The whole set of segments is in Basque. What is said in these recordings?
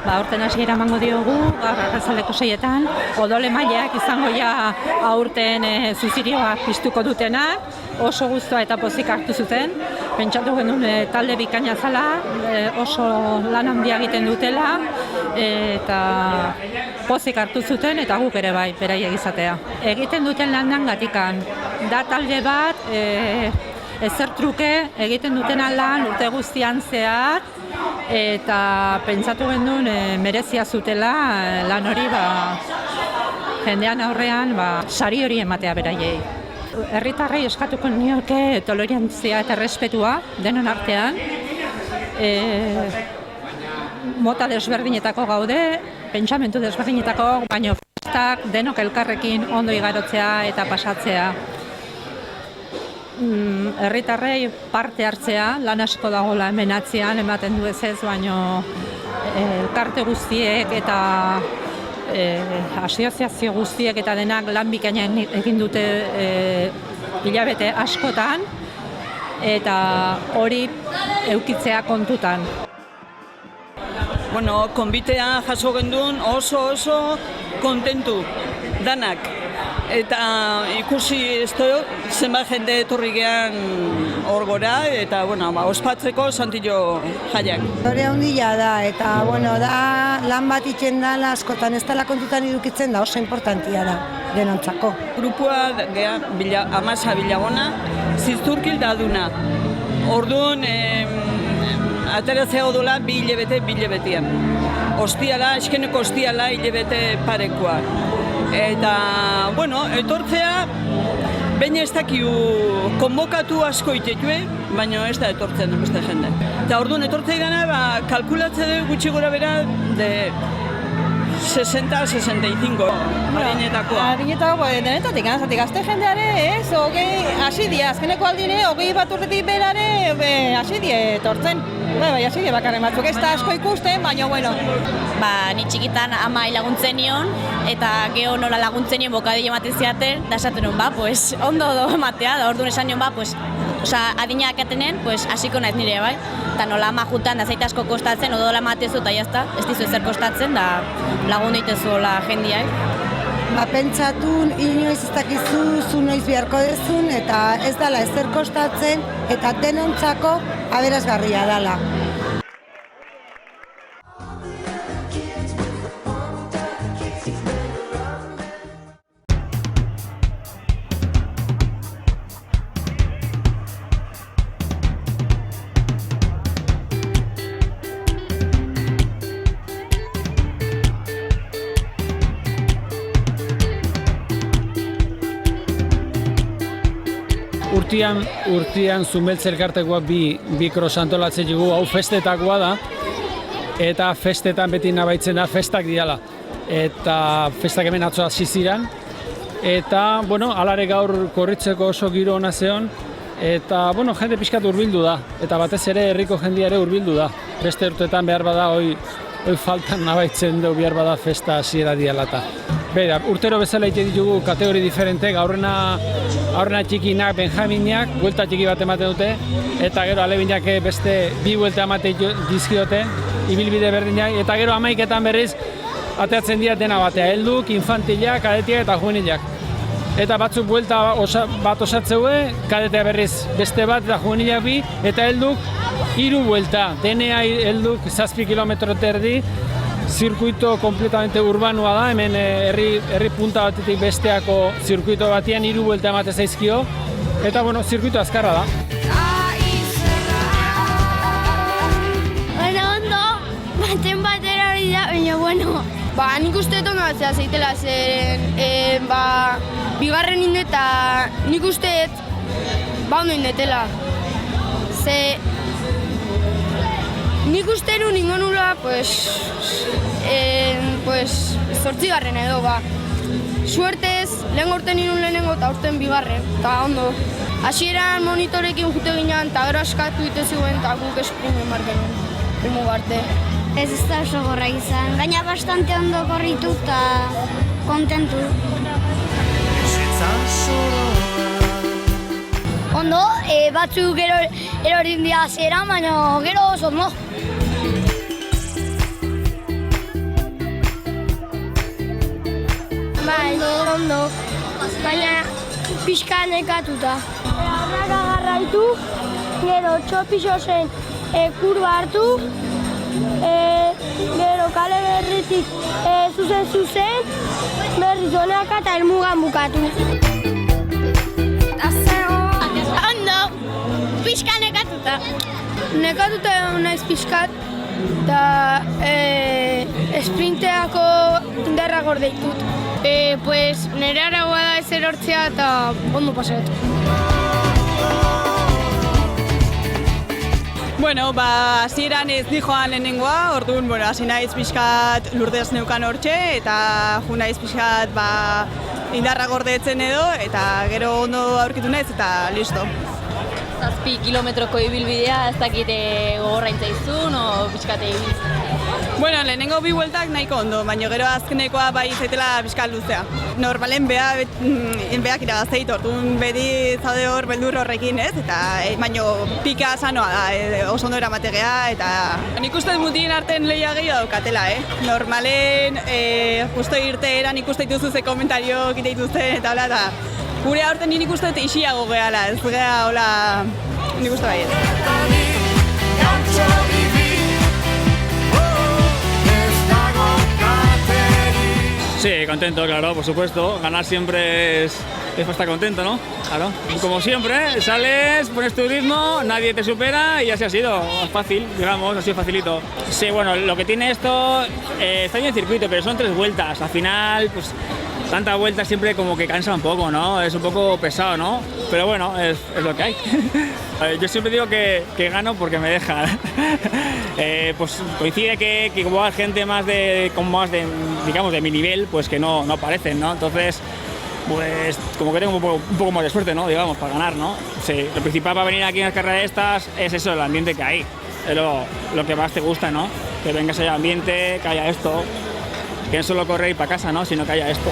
Aurten hasiera emango diogu, gaur arratsaldeko 6etan, odol emaileak izango ja aurten zuzirioak piztuko dutenak, oso gustoa eta pozik hartu zuten. Pentsatu genuen talde bikaina zala, oso lan handia egiten dutela, eta pozik hartu zuten eta guk ere bai, beraiek izatea. Egiten duten lanangatikan, da talde bat, ezer truke egiten duten lan urte guztian zehar, eta pentsatu genuen merezia zutela lan hori jendean aurrean sari hori ematea beraiei. Herritarrei eskatuko nioke tolerantzia eta errespetua denon artean. Mota desberdinetako gaude, pentsamentu desberdinetako, baina festak denok elkarrekin ondo igarotzea eta pasatzea. Herritarrei parte hartzea, lan asko dagoela hemen atzean, ematen du ez, baina elkarte guztiek eta asoziazio guztiek eta denak lan bikaina egin dute hilabete askotan, eta hori eukitzea kontutan. Bueno, konbitea jaso gendun oso kontentu, danak. Eta ikusi zenbat jende etorri gehan hor gora, eta ospatzeko Santillo jaiak. Hore handia da, eta da lan bat itxen dela askotan ez dela kontutan edukitzen da, oso importantia da denontzako. Grupua geha Amasa Bilagona, zizturkil da duna. Orduan, ateratzea odola bi hilabetian. Ostiala, eskeneko ostiala hilabete parekoa. Eta, etortzea, baina ez dakiu konbokatu asko itetue, baina ez da etortzen beste jende. Eta orduan etortzea gana, kalkulatzea dugu gutxi gora bera de 60-65 harinetakoa. Harinetakoa, denetatik, zatik gazte jendeare, ez, hasi dia, azkeneko aldire, 20 bat urtetik berare, hasi die etortzen. Bai, hasi die bakarren batzuk, ez da asko ikusten, baina, Ni txikitan amai laguntzen nion, eta geho nola laguntzen nion bokadillo ematen ziaten, da esaten nion, ondo ematea, da orduan esan nion, adinak atenen, hasiko naiz nire, bai? Eta nola ama jutan, da zaita asko kostatzen, odola ematezu, eta jazta, ez dizu ezer kostatzen, da lagundu itezu hola jendiak. Pentsatu, inoiz ez dakizu, zu noiz beharko dezun, eta ez dela ezer kostatzen, eta denontzako aberasgarria dela. Urtian Zumeltze elkartekoak bi cross antolatzen dugu, hau festetakoa da, eta festetan beti nabaitzen da festak diala. Eta festak hemen atzo hasi ziren, eta, alare gaur korritzeko oso giro ona zeon, eta, jende pixkat hurbildu da, eta batez ere herriko jendia ere hurbildu da. Beste urteetan behar bada, hoi faltan nabaitzen du behar bada festa hasiera dialata. Bera, urtero bezala egiten ditugu kategori diferentek, aurrena txikinak, benjaminak, buelta txiki bat ematen dute, eta gero alebinak beste bi buelta ematen dizkiote, ibilbide berdinak, eta gero amaiketan berriz ateatzen dira dena batea, helduk, infantilak, kadetiak eta juvenilak. Eta batzuk buelta bat osatzeue, kadetea berriz beste bat eta juvenilak bi, eta helduk 3 buelta, denea helduk 7 kilometro terdi, zirkuito kompletamente urbanua da, hemen herri punta batetik besteako zirkuito batian 3 buelta emate zaizkio, eta zirkuito azkarra da. Ondo, baten batera hori da, baina nik uste dut ondo batzea zeitela zeren, bigarren inde eta nik uste ondo indetela. Nik uste ningo nula, 8 garren edo, Suertez, lehen urten ninun lehenengo eta urten bigarren, eta ondo. Hasieran monitorekin jute ginean, eta gero askatu ite zuen, eta guk esprimen marken primo barte. Ez da oso gorra izan, gaina bastante ondo korritu eta kontentu. Ondo, batzuk gero erorin dira zera, baina gero oso ondo. Bai, ondo. Baina pixka nekatuta. Aurrera garraitu, gero txopixo zen kurba hartu, gero kale berritik zuzen, berriz honaka eta helmugan bukatu. Ondo, pixka nekatuta. Nekatuta egon naiz pixkat, eta esprinteako indarra gorde ditut. Pues nire araua da ez erortzea eta ondo paseatu. Bueno, hasieran ez di joan lehenengoa, orduan, hasi naiz pixkat Lurdez neukan hortxe, eta jo naiz pixkat indarra gordetzen edo, eta gero ondo aurkitu naiz, eta listo. 7 kilometroko ibilbidea, ez dakit gogorra intzaizun, o pixkate ibiltzen? Bueno, lehenengo 2 bueltak nahiko ondo, baina gero azkenekoa bai zaitela pixkat luzea. Normalen beak irabazteit, orduan beti zaude hor beldur horrekin, ez? Eta baina pika sanoa da, oso ondo eramategea, eta nik uste mutien artean lehia gehiago daukatela, Normalen, justo irteeran ikuste dituzu ze komentario kite dituzten, eta hola, eta gure aurten nik uste dut isiago gehala, ez geha, hola, nik uste bai ez. Sí, contento, claro, por supuesto. Ganar siempre es para estar contento, ¿no? Claro. Como siempre, sales, pones tu ritmo, nadie te supera y así ha sido. Fácil, digamos, ha sido facilito. Sí, bueno, lo que tiene esto, está bien el circuito, pero son 3 vueltas. Al final, pues, tanta vuelta siempre como que cansa un poco, ¿no? Es un poco pesado, ¿no? Pero bueno, es lo que hay. Yo siempre digo que gano porque me dejan. Pues coincide que como hay gente con más de, digamos, de mi nivel, pues que no aparecen, ¿no? Entonces, pues como que tengo un poco más de suerte, ¿no? Digamos, para ganar, ¿no? Sí, lo principal para venir aquí en las carreras estas es eso, el ambiente que hay. Es lo que más te gusta, ¿no? Que vengas al ambiente, que haya esto. Que no solo correr y para casa, ¿no? Sino que haya esto.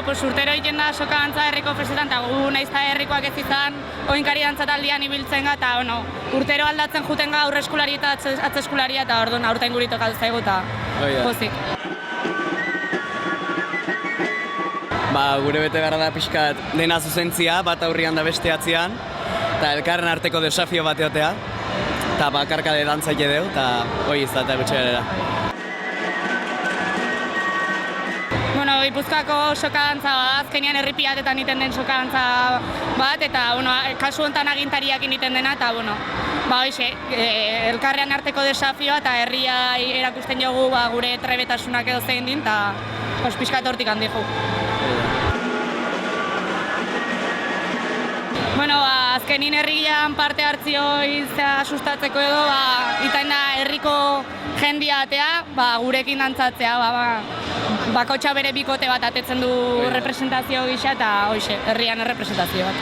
Pues urtero egiten da soka dantza herriko festetan, eta gu nahiz eta herrikoak ez izan oinkari dantzataldian ibiltzen ga, eta urtero aldatzen juten ga aurreskulari eta atzeskularia, eta orduan aurten guri tokatu zaigu, eta pozik. Gure bete gara da pixkat dena zuzentzia, bat aurrian da beste atzian, eta elkarren arteko desafio bat eotea, eta bakarkade dantzaik edeu, eta hoi izatea gutxe gara. Gipuzkoako soka dantza bat, azkenean herripiatetan iten den soka dantza bat, eta kasu honetan agintariak iten dena, eta elkarrean arteko desafioa eta herria erakusten jogu gure trebetasunak edo zein din, eta pixkat hortik handi jo. Azkenin herrian parte hartzio sustatzeko edo, itain da herriko jendia atea, gurekin dantzatzea, bakotxa bere bikote bat atetzen du representazio gisa, eta herrian representazio bat.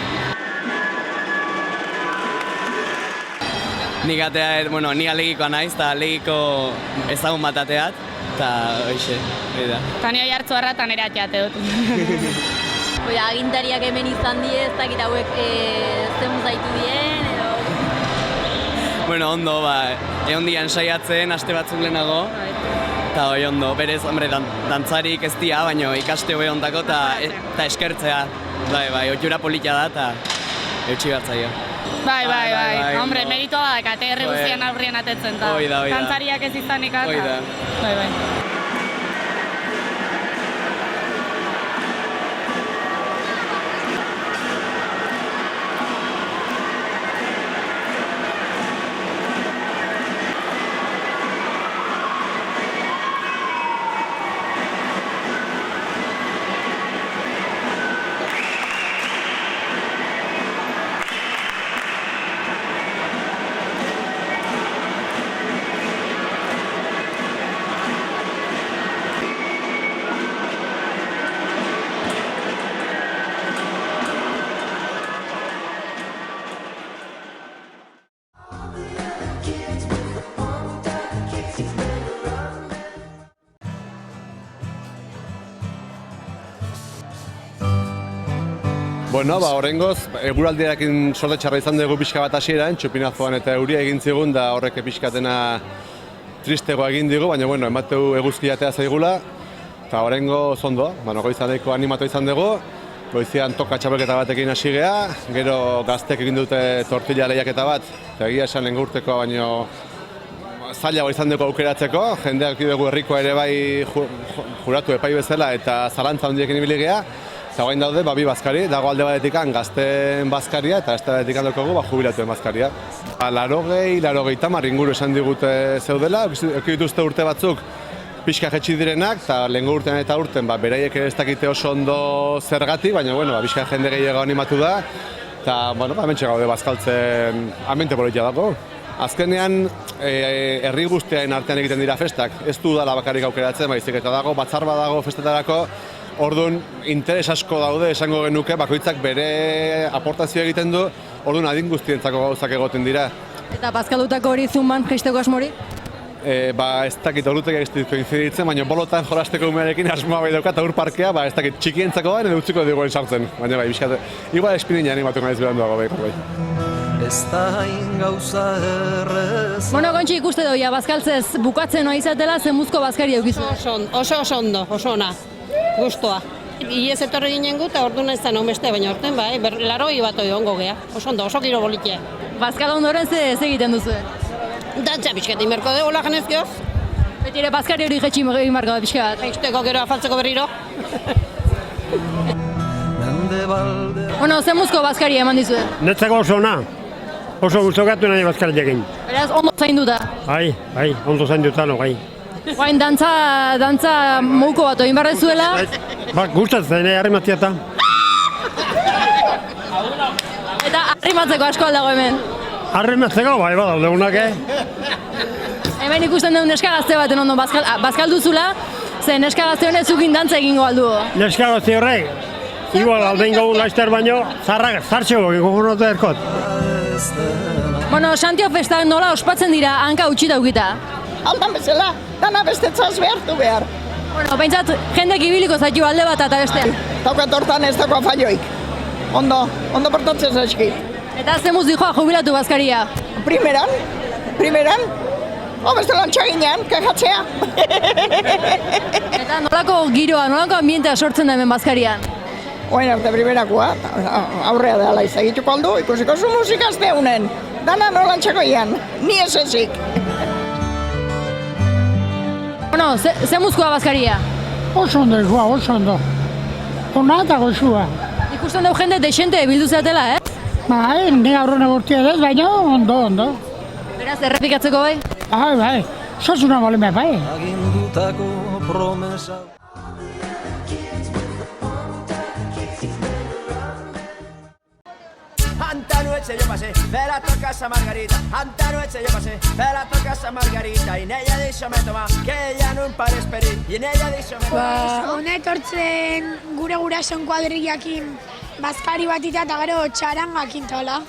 Nik atea, ni alegikoa naiz, eta alegiko ezagun bat ateat, eta hoxe, hori da. Eta nio jartzu harra, eta nire ateate dut. Agintariak hemen izan die, ez dakit hauek zen zaitu dien, edo... Ondo, egon dian saiatzen, aste batzuk lehenago, eta ondo, berez, dantzarik ez dia, baina ikaste hori ondako, eta eskertzea, oitura politia da, eta eutxi bat zaio. Hombre, meritoa badakate, herri guztian aurrien atetzen, eta dantzariak ez izanik, eta... Bueno, horrengoz, eguraldiarekin sorte txarra izan dugu pixka bat hasieran, txupinazoan eta euria egin zigun, da horrek pixkatena tristegoa egin digu, baina bueno, emateu eguzki jatea zaigula, eta horrengo zondo, goizan nahiko animatu izan dugu, goizian toka txapelketa batekin hasi gea, gero gaztek egin dute tortilla lehiaketa bat, eta egia esan lehen urtekoa, baina zailagoa izan dugu aukeratzeko, jendeak dugu herrikoa ere bai juratu epai bezala eta zalantza handiekin ibili gea, eta guain daude, bi bazkari, dago alde badetikan gazten bazkaria eta beste badetikan dugu jubilatuen bazkaria. 80-90 inguru esan digute zeudela, dituzte urte batzuk pixka jetxi direnak, eta lehengo urtean eta urten beraiek ere ez dakite oso ondo zergatik, baina pixka jende gehiago animatu da, eta hementxe gaude bazkaltzen amente politia dago. Azkenean, herri guztiaren artean egiten dira festak, ez du dala bakarrik aukeratzen, baizik eta dago, batzar badago festetarako, orduan interes asko daude esango genuke, bakoitzak bere aportazio egiten du, orduan adin guztientzako gauzak egoten dira. Eta bazkaldutako hori zumban jaisteko asmori? Ez dakit ordutek egiztiko inziditzen, baina bolotan jolasteko umearekin asmoa bai dauka eta ur parkea, ez dakit txikientzako da, edo utziko diguen sartzen, baina bai, bizkate, igual espinina animatu naiz beranduago bai. Ez da hain gauza errez. Bueno, Gontxi ikuste doia, bazkaltzez bukatzen noa izatela, zemuzko bazkari eukizu? Oso ondo, oso ona, guztua. Iez etorri ginen gu eta orduan ez zen beste, baina orten bai, 80 bat ongo gea, oso ondo, oso giro bolitia. Bazkal ondoren ze egiten duzu? Dantza pixkat inberko dugu lagan ez gehoz. Beti ere bazkari hori jetxi inberko da pixkat? Ixteko gero afaltzeko berriro. Bueno, zemuzko bazkari eman dizu? Netzako oso ona. Oso guztokatu nahi bazkari egin. Beraz, ondo zainduta? Bai, ondo zainduta, no, bai. Guain, dantza mouko bat egin behar dezuela? Gustatzen, harrimatzea eta. Eta harrimatzeko asko aldago hemen? Harrimatzeko, bai, badaude unak, Hemen ikusten dugu neska gazte baten ondo bazkal duzula, ze neska gazte honek zukin dantza egingo aldugu. Neska gazte horrek, igual aldein gau laizter baino, zartxego egingo gonotu erkot. Bueno, Santio festak nola ospatzen dira hanka utxita ukita? Aldan bezala, dana bestetzaz behartu behar. Bueno, pentsat, jendek ibiliko zaitu alde bat eta bestean. Taukat hortan ez dagoa falloik. Ondo portatzen zaizki. Eta zemuz dijoa jubilatu bazkaria? Primeran, beste lantxaginean, kejatzea. Eta nolako giroa, nolako ambientea sortzen da hemen bazkarian? Oain arte primerakoa, aurrea dela izagituko aldu, ikusiko zu musikazte unen. Dana nolantxako ian, ni ez ezik. Bueno, ze muzkoa bazkaria? Oso ondo izua, oso ondo. Ona eta goizua. Ikusten dugu jende desente bildu zeatela, Bai, nire aurrena gurtia ez, baina ondo. Beraz, errepikatzeko bai? Bai, sosuna bolime bai. Agindutako promesa. Anta noche yo pasé, de la toca a Margarita. Anta noche yo pasé, de la toca a Margarita. Y en ella dicho me toma, que ella no pare esperir. Y en ella dicho me toma. Hona etortzen gure gurasoen kuadrillakin bazkari batita eta gero txarangakin tala.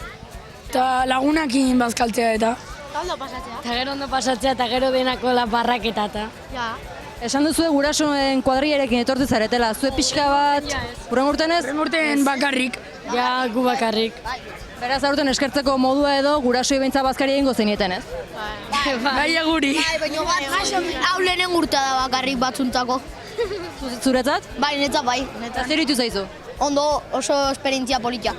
Eta lagunakin bazkaltzea eta. Ondo pasatzea. Eta gero ondo pasatzea eta gero denako barraketa eta. Ja. Esan duzu gurasoen kuadriarekin etortu zaretela, zue pixka bat, buren urten ez? Buren urten bakarrik. Ja, gu bakarrik. Beraz, aurten eskertzeko modua edo gurasoi beintza bazkari egingo zenieten ez? Bai, aguri. Hau lehenen urtea da bakarrik batzuntzako. Zuretzat? Bai, netzat bai. Eta zer ditu zaizu? Ondo, oso esperientzia politia.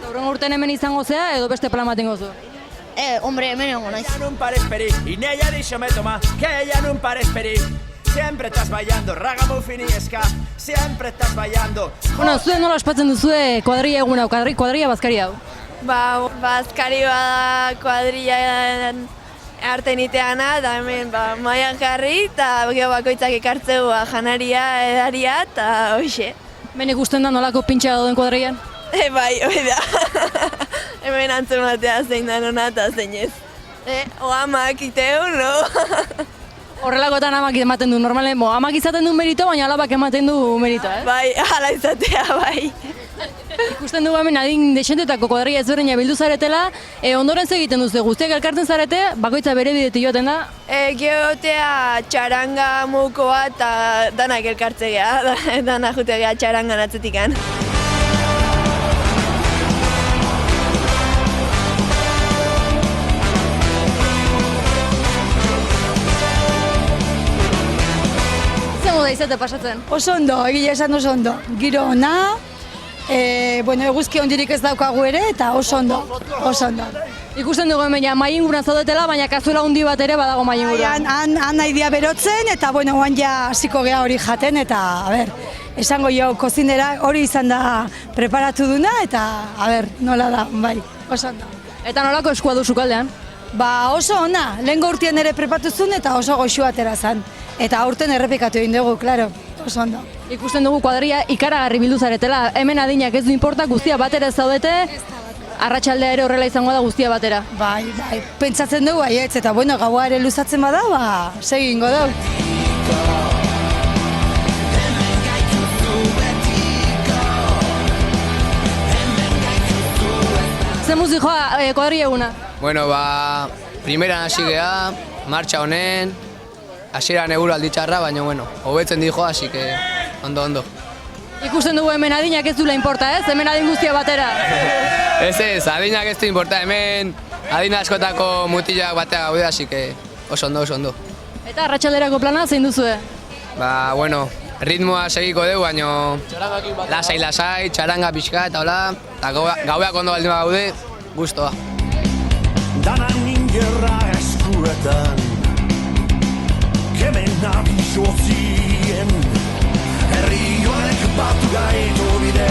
Buren urten hemen izango zea edo beste plan bat ingo zu? Hombre, hemen egongo naiz. Ella no pare esperir, y en ella dicho me toma, que ella no pare esperir. Siempre estás bailando, ragamuffin y ska, siempre estás bailando. Bueno, zuen nola ospatzen duzue kuadrilla eguna, kuadrilla bazkari hau? Bazkari bada kuadrillan artean iteana, eta hemen maian jarri, eta geho bakoitzak ekartzeu janaria, edaria, eta hoxe. Hemen ikusten da nolako pintxa dauden kuadrillan? Bai, hori da. Hemen antzun batea zein da nona eta zein ez. Amak iteu, no? Horrelakoetan amak ematen du, normalen, amak izaten du merito, baina alabak ematen du merito, Bai, ala izatea, bai. Ikusten dugu hemen adin desentetako kuadrilla ezberdina bildu zaretela, ondoren egiten duzu, guztiak elkartzen zarete, bakoitza bere bidetik joaten da? Geotea txaranga mukoa eta danak elkartzea, danak jutegea txarangan atzetikan. izate pasatzen? Oso ondo, egia esan oso ondo. Giro ona, eguzki ondirik ez daukagu ere, eta oso ondo, oso ondo. Ikusten dugu hemen mai inguruan zaudetela, baina kazuela handi bat ere badago mai inguruan. Han nahi dia berotzen, eta guan ja hasiko gea hori jaten, eta, esango jo, kozinera hori izan da preparatu duna, eta, nola da, bai, oso ondo. Eta nolako eskua du sukaldean? Ba oso ona, lehengo urtean ere prepatu zuen eta oso goxua atera zen. Eta aurten errepikatu egin dugu, klaro, oso ondo. Ikusten dugu kuadria ikaragarri bildu zaretela, hemen adinak ez du inporta, guztia batera zaudete, arratsaldea ere horrela izango da guztia batera. Bai, pentsatzen dugu baietz, eta gaua ere luzatzen bada, segingo dugu. Zer musikoa kuadria eguna? Bueno, primeran hasi geha, martxa honen, hasieran eguru alditxarra, baina, hobetzen dijo, hasi que ondo. Ikusten dugu hemen adinak ez duela inporta, ez? Hemen adin guztia batera. Ez, adinak ez du inporta, hemen adin askotako mutilak batea gaude, hasi que oso ondo. Eta arratsalderako plana zein duzue? Ritmoa segiko dugu, baina lasai, txaranga pixka eta hola, eta gaueak ondo baldin gaude, guztua. Danan ingerra eskuetan Kemenak isotzien Herri honek batu gaitu bide